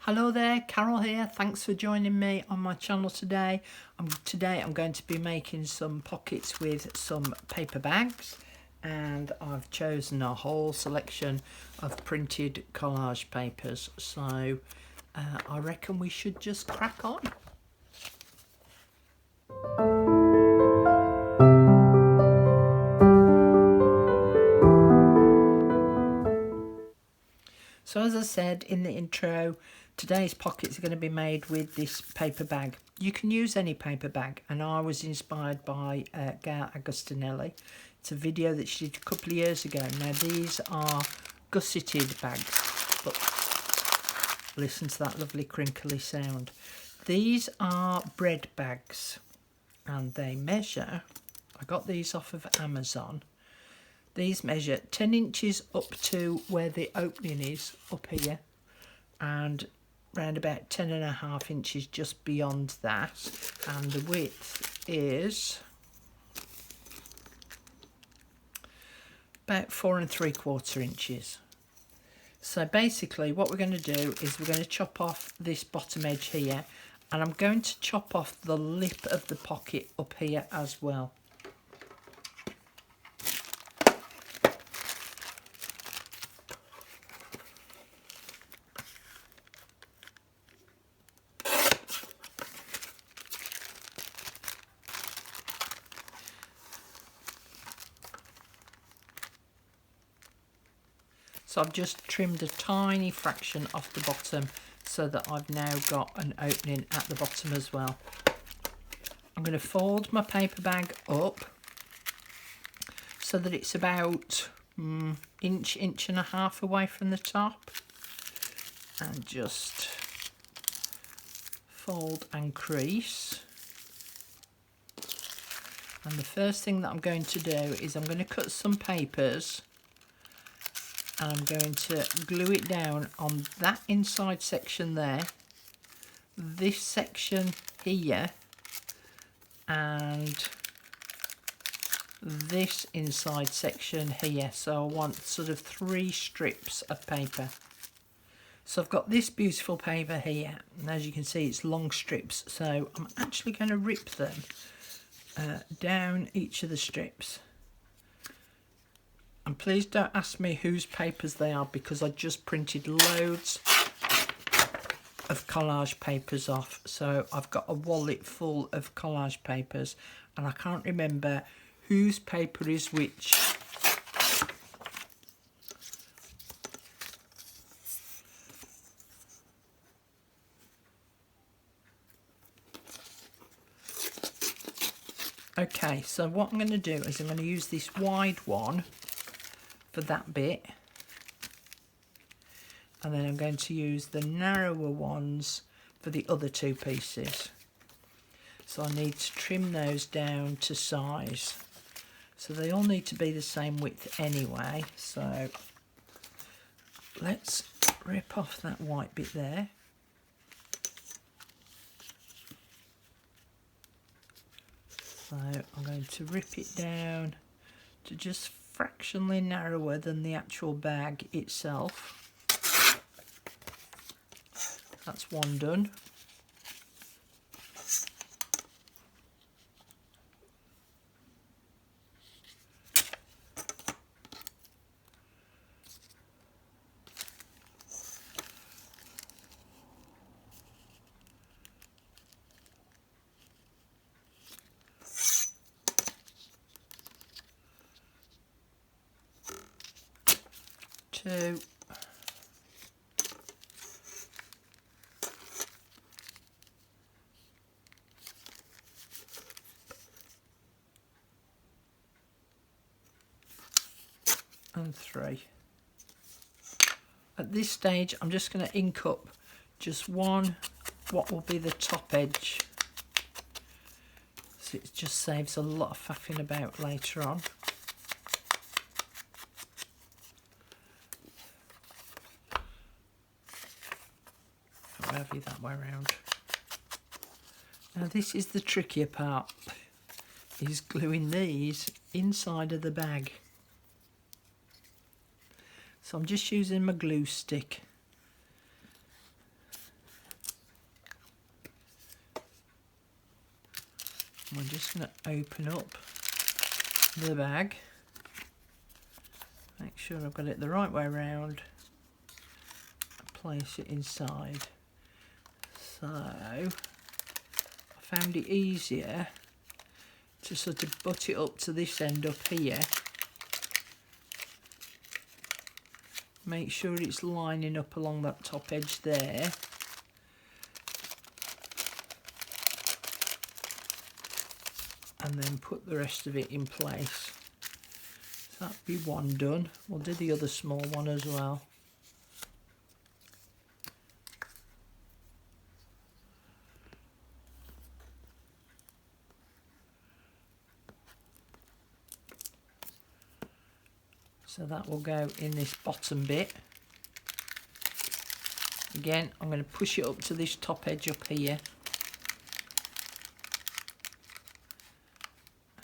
Hello there, Carol here. Thanks for joining me on my channel today. Today I'm going to be making some pockets with some paper bags, and I've chosen a whole selection of printed collage papers. So I reckon we should just crack on. So as I said in the intro, today's pockets are going to be made with this paper bag. You can use any paper bag, and I was inspired by Gail Agostinelli. It's a video that she did a couple of years ago. Now these are gusseted bags, but listen to that lovely crinkly sound. These are bread bags, and they measure, I got these off of Amazon. These measure 10 inches up to where the opening is, up here, and round about 10.5 inches just beyond that, and the width is about 4 3/4 inches. So basically what we're going to do is we're going to chop off this bottom edge here, and I'm going to chop off the lip of the pocket up here as well. So I've just trimmed a tiny fraction off the bottom so that I've now got an opening at the bottom as well. I'm going to fold my paper bag up so that it's about inch and a half away from the top, and just fold and crease. And the first thing that I'm going to do is I'm going to cut some papers, and I'm going to glue it down on that inside section there, this section here, and this inside section here. So I want sort of 3 strips of paper. So I've got this beautiful paper here, and as you can see it's long strips, so I'm actually going to rip them down each of the strips. And please don't ask me whose papers they are, because I just printed loads of collage papers off. So I've got a wallet full of collage papers, and I can't remember whose paper is which. Okay, so what I'm going to do is I'm going to use this wide one for that bit, and then I'm going to use the narrower ones for the other 2 pieces. So I need to trim those down to size, so they all need to be the same width anyway. So let's rip off that white bit there. So I'm going to rip it down to just fractionally narrower than the actual bag itself. That's one done. Two. And 3. At this stage I'm just going to ink up just one, what will be the top edge, so it just saves a lot of faffing about later on. I'll have you that way around. Now this is the trickier part, is gluing these inside of the bag. So I'm just using my glue stick I'm just going to open up the bag, make sure I've got it the right way around, place it inside. So I found it easier to sort of butt it up to this end up here. Make sure it's lining up along that top edge there. And then put the rest of it in place. So that'd be one done. We'll do the other small one as well. So that will go in this bottom bit. Again, I'm going to push it up to this top edge up here.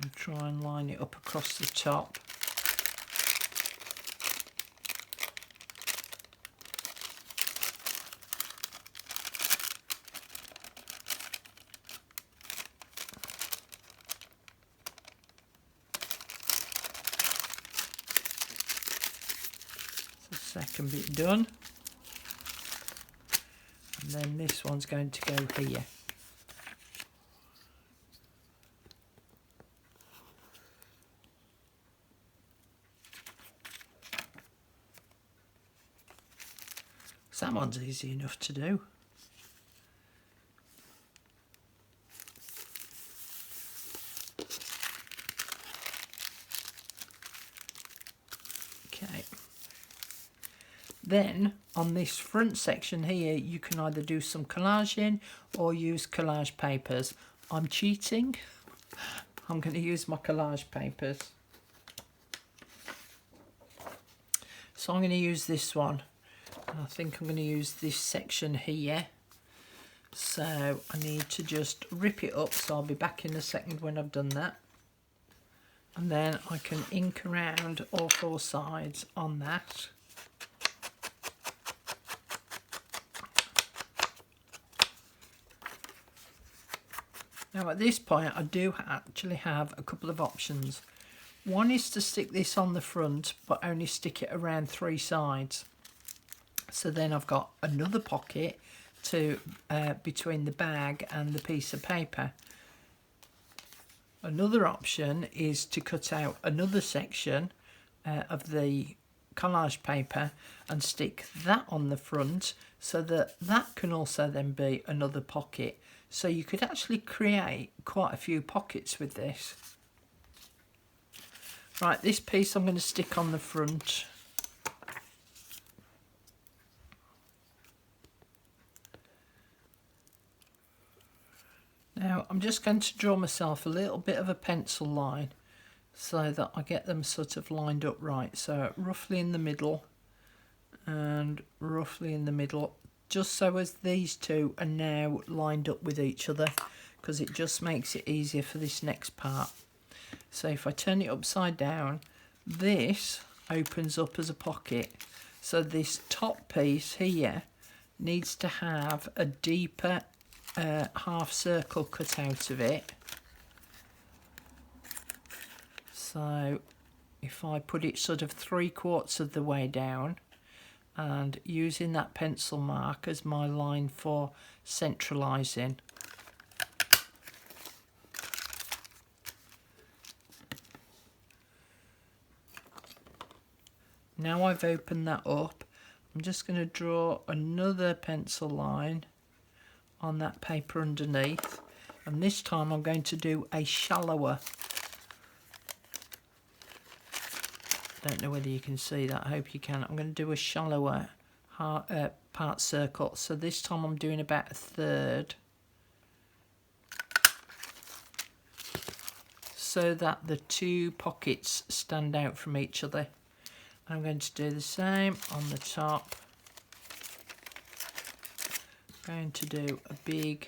And try and line it up across the top. Second bit done, and then this one's going to go here. So that one's easy enough to do. Okay. Then on this front section here, you can either do some collaging or use collage papers. I'm cheating. I'm going to use my collage papers. So I'm going to use this one. I think I'm going to use this section here. So I need to just rip it up. So I'll be back in a second when I've done that. And then I can ink around all four sides on that. Now at this point I do actually have a couple of options. One is to stick this on the front but only stick it around three sides. So then I've got another pocket to between the bag and the piece of paper. Another option is to cut out another section of the collage paper and stick that on the front so that that can also then be another pocket. So you could actually create quite a few pockets with this. Right, this piece I'm going to stick on the front. Now I'm just going to draw myself a little bit of a pencil line so that I get them sort of lined up right. So roughly in the middle and roughly in the middle, just so as these two are now lined up with each other, because it just makes it easier for this next part. So if I turn it upside down, this opens up as a pocket. So this top piece here needs to have a deeper half circle cut out of it. So if I put it sort of 3/4 of the way down, and using that pencil mark as my line for centralising. Now I've opened that up, I'm just going to draw another pencil line on that paper underneath, and this time I'm going to do a shallower. Don't know whether you can see that, I hope you can. I'm going to do a shallower part circle, so this time I'm doing about 1/3, so that the two pockets stand out from each other. I'm going to do the same on the top. I'm going to do a big,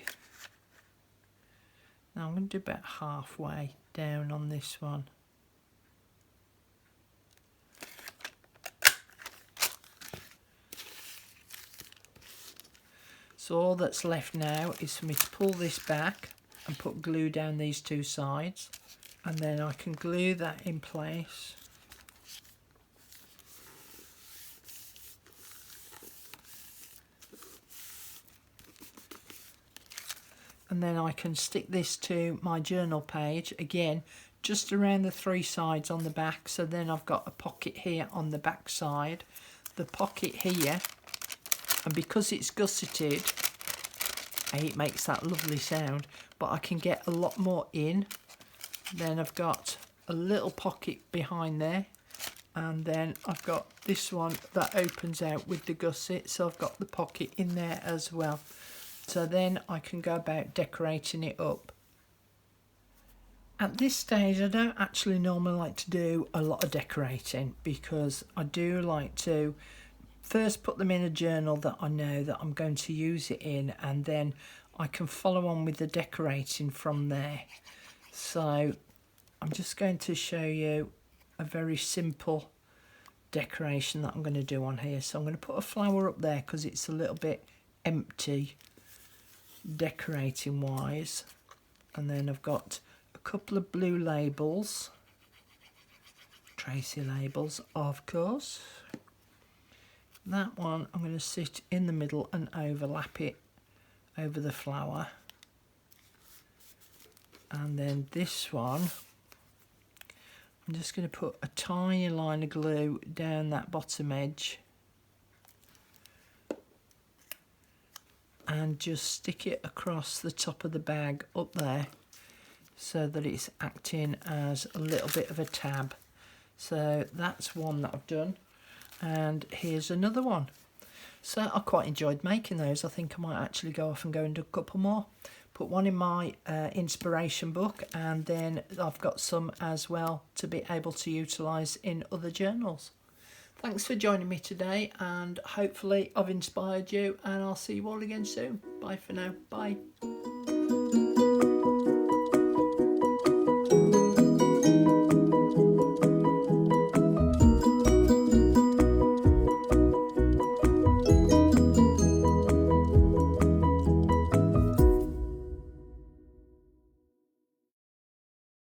now I'm going to do about halfway down on this one. So all that's left now is for me to pull this back and put glue down these two sides, and then I can glue that in place. And then I can stick this to my journal page again, just around the three sides on the back. So then I've got a pocket here on the back side, the pocket here, and because it's gusseted, it makes that lovely sound, but I can get a lot more in. Then I've got a little pocket behind there, and then I've got this one that opens out with the gusset, so I've got the pocket in there as well. So then I can go about decorating it up. At this stage, I don't actually normally like to do a lot of decorating, because I do like to first put them in a journal that I know that I'm going to use it in, and then I can follow on with the decorating from there. So I'm just going to show you a very simple decoration that I'm going to do on here. So I'm going to put a flower up there because it's a little bit empty decorating wise, and then I've got a couple of blue labels, Tracy labels of course. That one I'm going to sit in the middle and overlap it over the flower, and then this one I'm just going to put a tiny line of glue down that bottom edge and just stick it across the top of the bag up there, so that it's acting as a little bit of a tab. So that's one that I've done, and here's another one. So I quite enjoyed making those. I think I might actually go off and go and do a couple more. Put one in my inspiration book, and then I've got some as well to be able to utilise in other journals. Thanks for joining me today, and hopefully I've inspired you, and I'll see you all again soon. Bye for now. Bye.